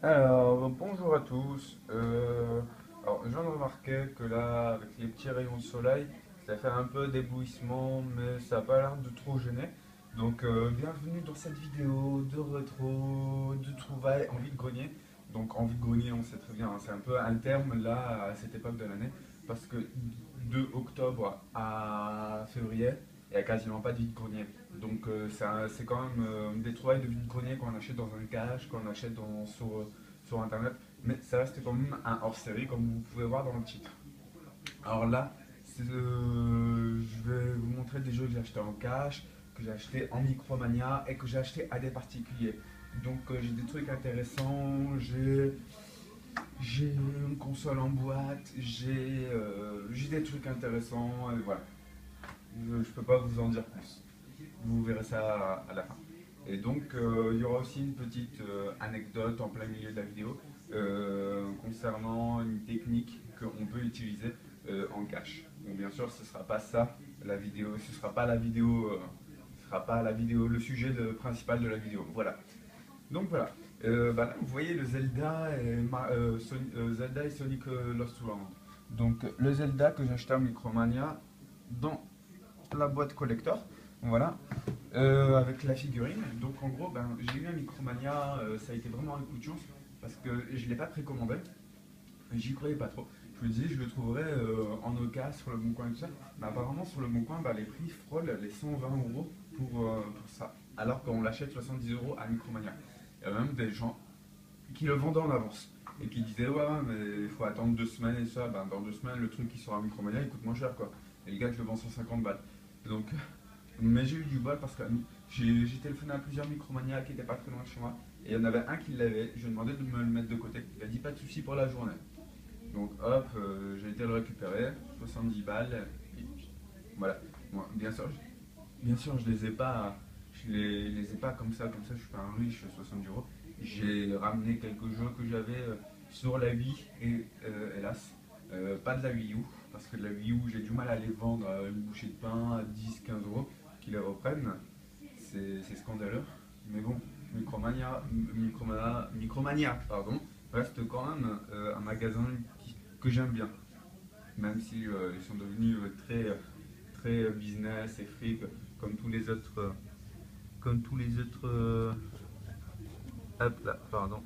Alors, bonjour à tous. Alors, je viens de remarquer que là, avec les petits rayons de soleil, ça fait un peu d'éblouissement, mais ça n'a pas l'air de trop gêner. Donc, bienvenue dans cette vidéo de rétro, de trouvailles en vide-grenier. Donc, en vide-grenier, on sait très bien, hein, c'est un peu un terme là, à cette époque de l'année, parce que de octobre à février, il n'y a quasiment pas de vide-grenier. Donc, c'est quand même des trouvailles de vide-grenier qu'on achète dans un cache, qu'on achète sur internet, mais ça reste quand même un hors-série comme vous pouvez voir dans le titre. Alors là, je vais vous montrer des jeux que j'ai achetés en cash, que j'ai acheté en Micromania et que j'ai acheté à des particuliers. Donc j'ai des trucs intéressants, j'ai une console en boîte, j'ai des trucs intéressants, et voilà. Je ne peux pas vous en dire plus. Vous verrez ça à la fin. Et donc, il y aura aussi une petite anecdote en plein milieu de la vidéo concernant une technique qu'on peut utiliser en cache. Donc, bien sûr, ce ne sera pas ça la vidéo, ce sera pas la vidéo, ce sera pas la vidéo, le sujet principal de la vidéo. Voilà. Donc voilà. Bah là, vous voyez le Zelda et Sonic Lost World. Donc le Zelda que j'ai acheté en Micromania dans la boîte collector. Voilà. Avec la figurine. Donc en gros, ben, j'ai eu un Micromania, ça a été vraiment un coup de chance parce que je ne l'ai pas précommandé, j'y croyais pas trop. Je me disais, je le trouverais en Oka sur le Bon Coin et tout ça. Mais apparemment, sur le Bon Coin, bah, les prix frôlent les 120 euros pour ça. Alors qu'on l'achète 70 euros à Micromania. Il y a même des gens qui le vendaient en avance et qui disaient, ouais, ouais, mais il faut attendre 2 semaines et ça. Ben, dans 2 semaines, le truc qui sera à Micromania il coûte moins cher quoi. Et le gars te le vend 150 balles. Donc mais j'ai eu du bol parce que j'ai téléphoné à plusieurs Micromania qui n'étaient pas très loin de chez moi. Et il y en avait un qui l'avait. Je lui ai demandé de me le mettre de côté. Il a dit pas de souci pour la journée. Donc hop, j'ai été le récupérer. 70 balles. Et puis, voilà. Moi, bien sûr, je les ai pas. Je les ai pas comme ça, je suis pas un riche, 70 euros. J'ai ramené quelques jeux que j'avais sur la Wii et hélas, pas de la Wii U, parce que de la Wii U, j'ai du mal à les vendre à une bouchée de pain à 10-15 euros, qu'ils les reprennent. C'est scandaleux. Mais bon, Micromania, pardon, reste quand même un magasin que j'aime bien. Même si ils sont devenus très business et fric, comme tous les autres. Comme tous les autres. Hop là, pardon.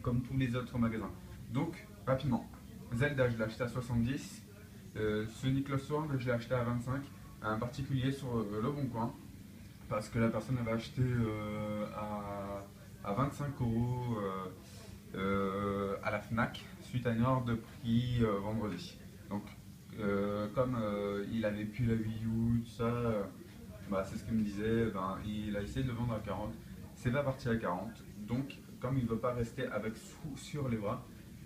Comme tous les autres magasins. Donc, rapidement. Zelda, je l'ai acheté à 70. Sonic Lost World, je l'ai acheté à 25. Un particulier sur Le Bon Coin. Parce que la personne avait acheté à 25 euros à la Fnac suite à une ordre de prix vendredi. Donc, comme il avait plus la Wii U, tout ça, bah, c'est ce qu'il me disait, ben, il a essayé de le vendre à 40. C'est pas parti à 40. Donc, comme il ne veut pas rester avec sur les bras,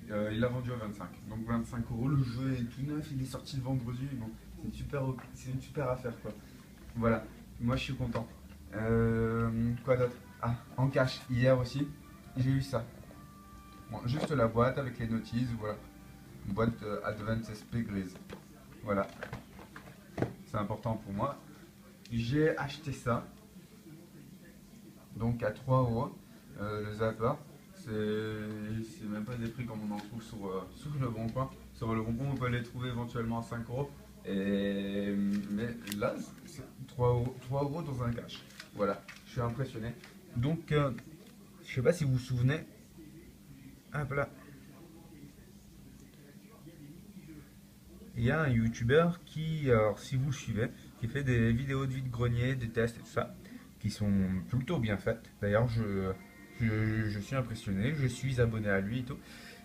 il l'a vendu à 25. Donc 25 euros, le jeu est tout neuf, il est sorti le vendredi. Bon, c'est une super affaire quoi. Voilà, moi je suis content. Quoi d'autre? Ah, en cash, hier aussi, j'ai eu ça. Bon, juste la boîte avec les notices, voilà. Une boîte Advance SP grise. Voilà, c'est important pour moi. J'ai acheté ça, donc à 3 euros, le zapper. C'est même pas des prix comme on en trouve sur le bon coin. Sur le bon coin, on peut les trouver éventuellement à 5 euros. Mais là, c'est 3 euros dans un cash. Voilà, je suis impressionné. Donc, je sais pas si vous vous souvenez. Hop là. Il y a un youtubeur qui, alors si vous le suivez, qui fait des vidéos de vide-grenier, des tests et tout ça, qui sont plutôt bien faites. D'ailleurs, je suis impressionné, je suis abonné à lui et tout.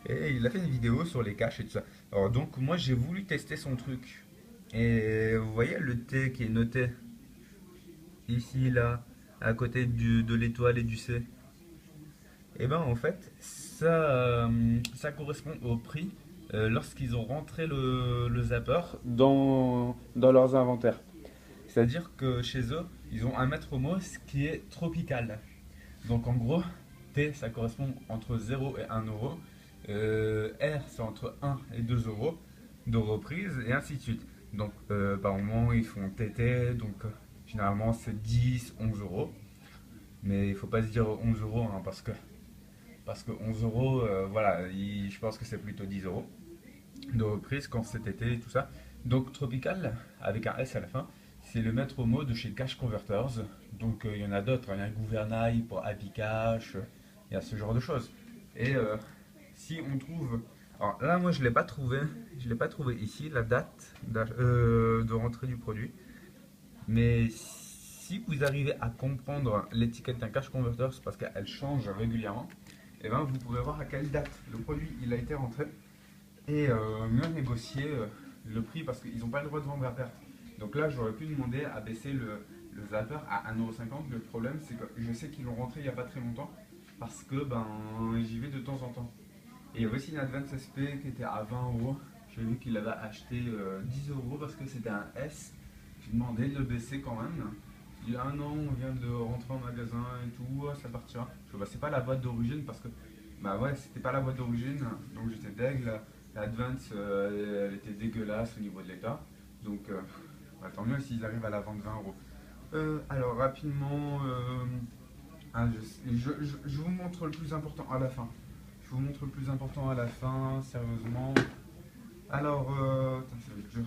Et il a fait une vidéo sur les caches et tout ça. Alors donc moi j'ai voulu tester son truc. Et vous voyez le T qui est noté ici, là, à côté de l'étoile et du C. Et ben en fait, ça correspond au prix lorsqu'ils ont rentré le zapper dans leurs inventaires. C'est-à-dire que chez eux, ils ont un maître mot qui est tropical. Donc en gros, T ça correspond entre 0 et 1 euro. R c'est entre 1 et 2 euros de reprise et ainsi de suite. Donc par moment ils font TT, donc généralement c'est 10, 11 euros. Mais il faut pas se dire 11 euros hein, parce que parce que 11 euros, voilà, je pense que c'est plutôt 10 euros de reprise quand cet été et tout ça. Donc Tropical, avec un S à la fin, c'est le maître mot de chez Cash Converters. Donc il y en a d'autres, il y a Gouvernail pour Happy Cash, il y a ce genre de choses. Et si on trouve... Alors là, moi, je l'ai pas trouvé ici, la date de rentrée du produit. Mais si vous arrivez à comprendre l'étiquette d'un cash converter, c'est parce qu'elle change régulièrement, et ben vous pouvez voir à quelle date le produit il a été rentré et mieux négocier le prix parce qu'ils n'ont pas le droit de vendre à perte. Donc là, j'aurais pu demander à baisser le zapper à 1,50 €. Le problème, c'est que je sais qu'ils l'ont rentré il n'y a pas très longtemps parce que ben j'y vais de temps en temps. Et il y avait aussi une Advance SP qui était à 20 euros. J'ai vu qu'il avait acheté 10 euros parce que c'était un S. J'ai demandé de le baisser quand même. Il dit ah non, on vient de rentrer en magasin et tout, ça partira. Je dis bah c'est pas la boîte d'origine parce que bah ouais c'était pas la boîte d'origine, donc j'étais deg. L'Advance elle était dégueulasse au niveau de l'état. Donc bah, tant mieux s'ils arrivent à la vendre 20 euros. Alors rapidement, je vous montre le plus important à la fin. Je vous montre le plus important à la fin, sérieusement. Alors, attends, ça va être dur.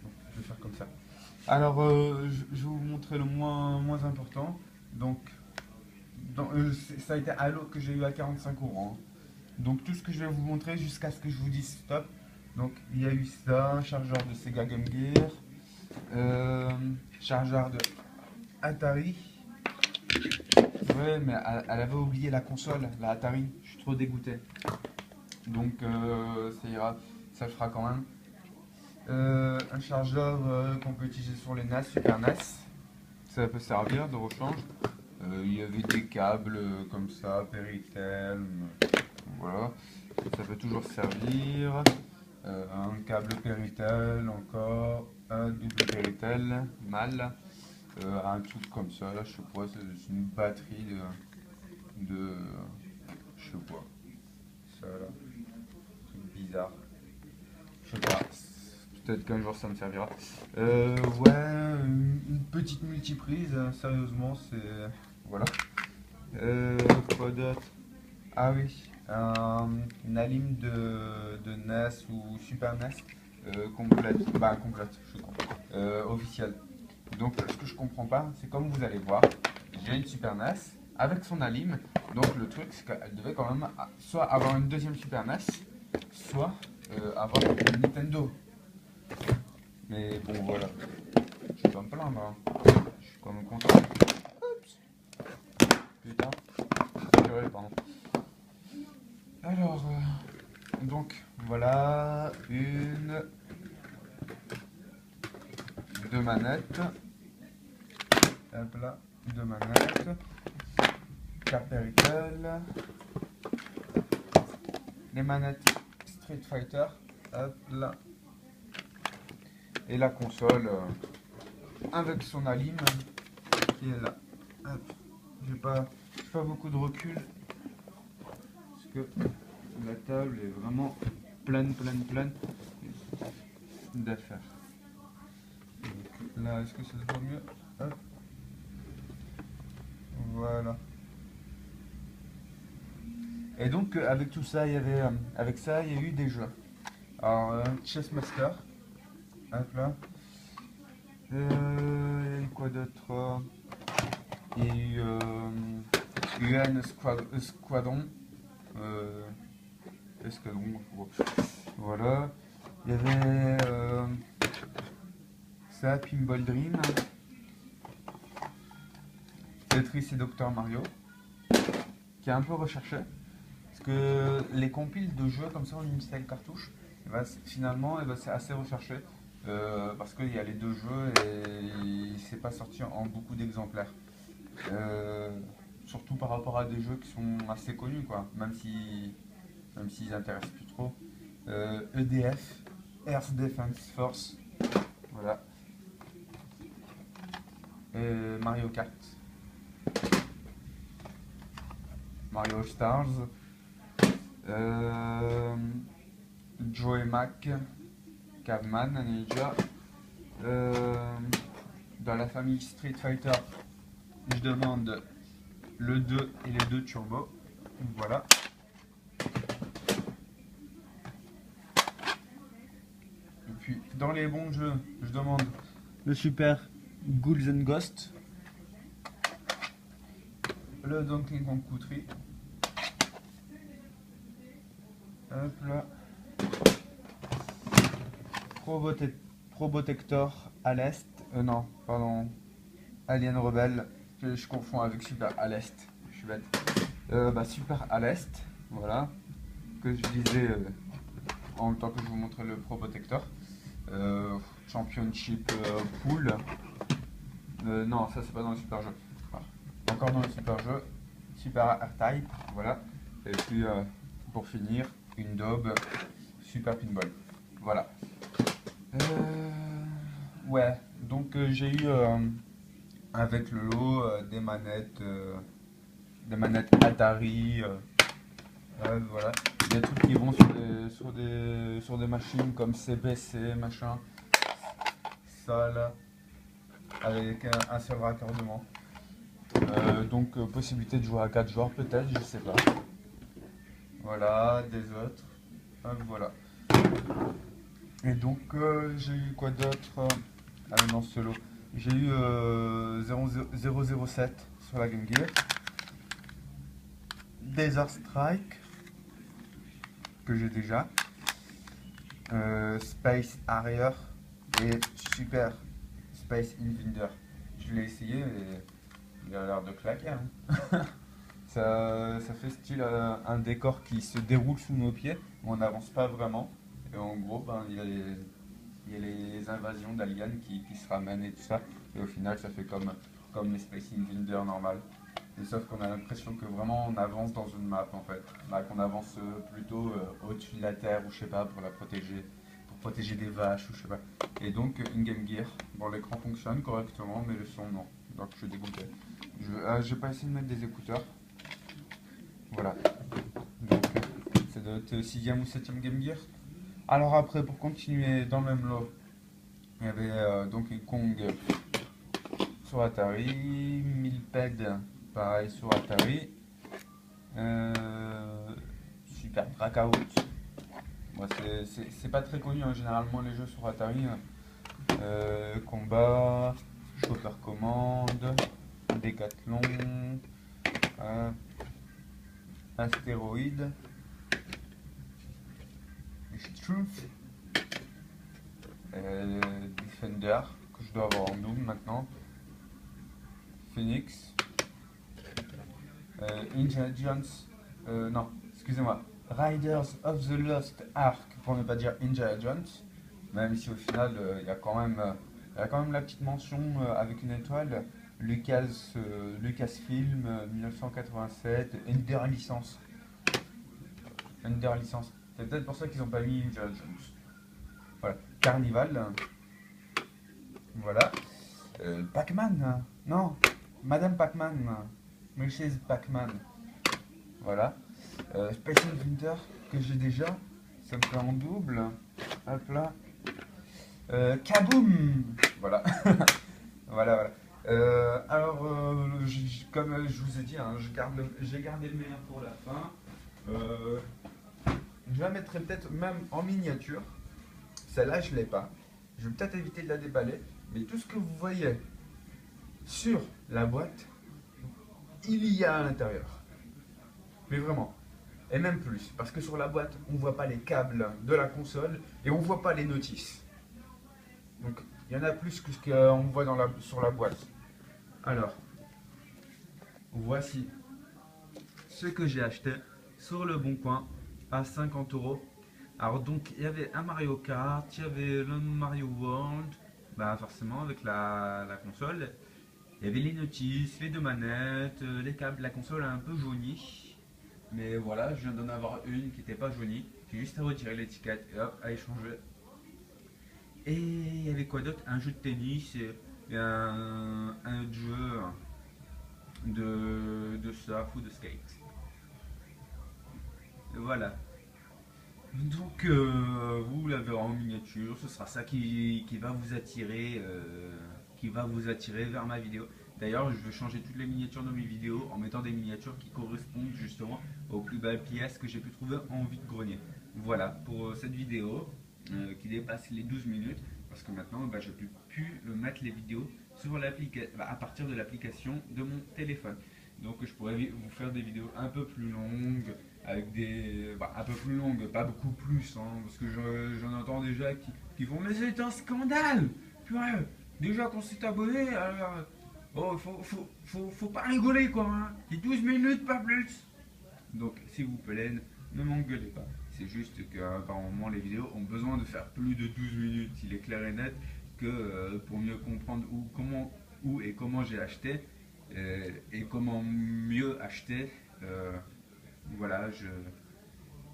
Bon, je vais faire comme ça. Alors, je vais vous montrer le moins important. Donc, ça a été à l'eau que j'ai eu à 45 euros. Hein. Donc, tout ce que je vais vous montrer jusqu'à ce que je vous dise stop. Donc, il y a eu ça, chargeur de Sega Game Gear, chargeur de Atari. Ouais, mais elle avait oublié la console, la Atari. Je suis trop dégoûté. Donc, ça ira, ça le fera quand même. Un chargeur qu'on peut utiliser sur les NAS, Super NAS. Ça peut servir de rechange. Il y avait des câbles comme ça, Péritel. Voilà. Ça peut toujours servir. Un câble Péritel encore. Un double Péritel. Mal. Un truc comme ça, là, je sais pas, c'est une batterie de je sais pas, ça là, truc bizarre, je sais pas, peut-être qu'un jour ça me servira. Ouais, une petite multiprise, hein, sérieusement, c'est, voilà. Quoi d'autre? Ah oui, une alim de NES ou Super NES, complète, bah complète, je crois, officielle. Donc ce que je comprends pas, c'est comme vous allez voir, j'ai une Super NES avec son alim. Donc le truc c'est qu'elle devait quand même soit avoir une deuxième Super NES, soit avoir une Nintendo. Mais bon voilà, je vais pas me plaindre, hein. Je suis quand même content. Oups. Putain, purée, pardon. Alors, donc voilà, deux manettes. Hop là, deux manettes. Péritel. Les manettes Street Fighter. Hop là. Et la console avec son alim qui est là. Hop. J'ai pas beaucoup de recul parce que la table est vraiment pleine d'affaires. Là, est-ce que ça se voit mieux? Hop. Voilà. Et donc avec tout ça, il y avait, avec ça, il y a eu des jeux. Alors Chess Master, hop là. Il y a eu quoi d'autre? Il y a eu UN Squadron. Escadron, voilà. Il y avait ça, Pinball Dream, Tetris et Dr Mario, qui est un peu recherché. Parce que les compiles de jeux comme ça en une seule cartouche, eh ben, finalement c'est assez recherché. Parce qu'il y a les deux jeux et c'est pas sorti en beaucoup d'exemplaires. Surtout par rapport à des jeux qui sont assez connus, quoi, même s'ils intéressent plus trop. EDF, Earth Defense Force, voilà. Mario Kart, Mario Stars, Joe Mac, Caveman, Ninja. Dans la famille Street Fighter, je demande le 2 et les 2 Turbo. Voilà. Puis dans les bons jeux, je demande le super Ghouls and Ghosts, le Donkey Kong Country. Hop là. Probotector à l'est. Non, pardon. Alien Rebelle. Je confonds avec Super à l'est. Je suis bête. Super à l'est. Voilà. Que je disais en même temps que je vous montrais le Probotector. Championship Pool. Non, ça c'est pas dans le super jeu. Voilà. Encore dans le super jeu. Super R-Type. Voilà. Et puis pour finir, une daube Super Pinball. Voilà. Ouais, donc j'ai eu avec le lot des manettes Atari. Voilà. Des trucs qui vont sur des machines comme CPC, machin. Ça là. Avec un seul raccordement. Donc possibilité de jouer à 4 joueurs peut-être, je sais pas. Voilà, des autres. Voilà. Et donc j'ai eu quoi d'autre dans ce lot. J'ai eu 007 sur la Game Gear. Desert Strike que j'ai déjà. Space Harrier et Super Space Invader. Je l'ai essayé et il a l'air de claquer. Hein. Ça fait style un décor qui se déroule sous nos pieds, on n'avance pas vraiment. Et en gros, il y a les invasions d'aliens qui se ramènent et tout ça. Et au final, ça fait comme les Space Invaders normal. Et sauf qu'on a l'impression que vraiment on avance dans une map en fait. Qu'on avance plutôt au-dessus de la terre ou je sais pas pour protéger des vaches ou je sais pas. Et donc une Game Gear. Bon, l'écran fonctionne correctement, mais le son non. Donc je suis dégoûté. Je vais pas essayer de mettre des écouteurs. Voilà. Donc c'est notre 6e ou 7e Game Gear. Alors après, pour continuer dans le même lot, il y avait Donkey Kong sur Atari, Milped, pareil sur Atari, Super Blackout. Bon, c'est pas très connu, hein, généralement les jeux sur Atari. Combat, Chopper Commande, Décathlon, Astéroïde, Truth, Defender, que je dois avoir en double maintenant, Phoenix, Indiana Jones, non, excusez-moi, Riders of the Lost Ark, pour ne pas dire Indiana Jones, même si au final il y a quand même la petite mention avec une étoile, Lucasfilm 1987, Ender Licence. C'est peut-être pour ça qu'ils n'ont pas mis Indiana Jones. Voilà. Carnival. Voilà. Pac-Man. Non. Madame Pac-Man. Mrs. Pac-Man. Voilà. Space Invader que j'ai déjà. Ça me fait en double. Hop là. Kaboom. Voilà. Voilà. Alors, comme je vous ai dit, hein, j'ai gardé le meilleur pour la fin. Je la mettrai peut-être même en miniature. Celle-là, je ne l'ai pas. Je vais peut-être éviter de la déballer. Mais tout ce que vous voyez sur la boîte, il y a à l'intérieur. Mais vraiment. Et même plus. Parce que sur la boîte, on ne voit pas les câbles de la console et on ne voit pas les notices. Donc, il y en a plus que ce qu'on voit sur la boîte. Alors, voici ce que j'ai acheté sur le Bon Coin à 50 €. Alors donc il y avait un Mario Kart, il y avait le Mario World, forcément avec la console. Il y avait les notices, les deux manettes, les câbles, la console a un peu jauni. Mais voilà, je viens d'en avoir une qui n'était pas jaunie. J'ai juste à retirer l'étiquette et hop, à échanger. Et il y avait quoi d'autre? Un jeu de tennis et un jeu de surf ou de skate. Et voilà. Donc vous la verrez en miniature, ce sera ça qui va vous attirer vers ma vidéo. D'ailleurs, je vais changer toutes les miniatures de mes vidéos en mettant des miniatures qui correspondent justement aux plus belles pièces que j'ai pu trouver en vide-grenier. Voilà pour cette vidéo. qui dépasse les 12 minutes parce que maintenant je ne peux plus mettre les vidéos sur à partir de l'application de mon téléphone. Donc je pourrais vous faire des vidéos un peu plus longues, avec un peu plus longues, pas beaucoup plus, hein, parce que j'en entends déjà qui font mais c'est un scandale. Purée, déjà qu'on s'est abonné, alors oh, faut pas rigoler quoi, hein. C'est 12 minutes, pas plus. Donc, s'il vous plaît, ne m'engueulez pas. C'est juste que par moment, les vidéos ont besoin de faire plus de 12 minutes. Il est clair et net que pour mieux comprendre où et comment j'ai acheté et comment mieux acheter, voilà,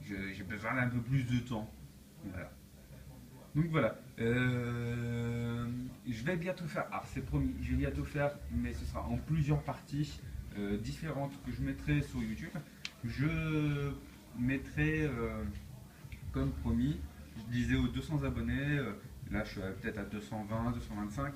j'ai besoin d'un peu plus de temps. Voilà. Donc voilà. Je vais bientôt faire, alors c'est promis, je vais bientôt faire, mais ce sera en plusieurs parties différentes que je mettrai sur YouTube. Je mettrai, comme promis, je disais aux 200 abonnés, là je suis peut-être à 220, 225,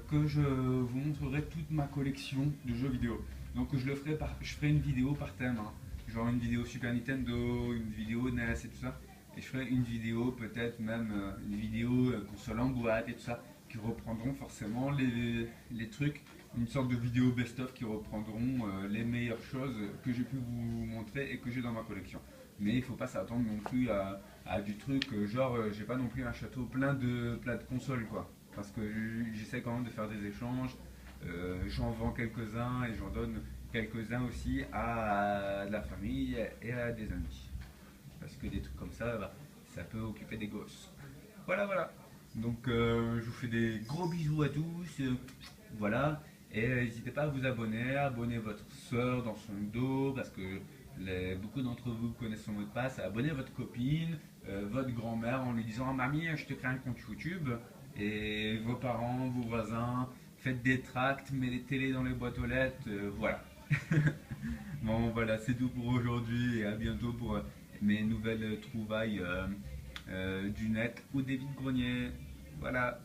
que je vous montrerai toute ma collection de jeux vidéo. Donc je ferai une vidéo par thème, hein. Genre une vidéo Super Nintendo, une vidéo NES et tout ça. Et je ferai une vidéo, peut-être même une vidéo console en boîte et tout ça, qui reprendront forcément les trucs, une sorte de vidéo best-of qui reprendront les meilleures choses que j'ai pu vous montrer et que j'ai dans ma collection. Mais il ne faut pas s'attendre non plus à du truc, genre j'ai pas non plus un château plein de consoles quoi. Parce que j'essaie quand même de faire des échanges, j'en vends quelques-uns et j'en donne quelques-uns aussi à de la famille et à des amis. Parce que des trucs comme ça, bah, ça peut occuper des gosses. Voilà, voilà. Donc je vous fais des gros bisous à tous. Voilà. Et n'hésitez pas à vous abonner, à abonner votre soeur dans son dos, parce que beaucoup d'entre vous connaissent son mot de passe. Abonnez votre copine, votre grand-mère en lui disant ah, mamie, je te crée un compte YouTube. Et vos parents, vos voisins, faites des tracts, mettez les télés dans les boîtes aux lettres. Voilà. Bon, voilà, c'est tout pour aujourd'hui et à bientôt pour mes nouvelles trouvailles du net ou des vides greniers. Voilà.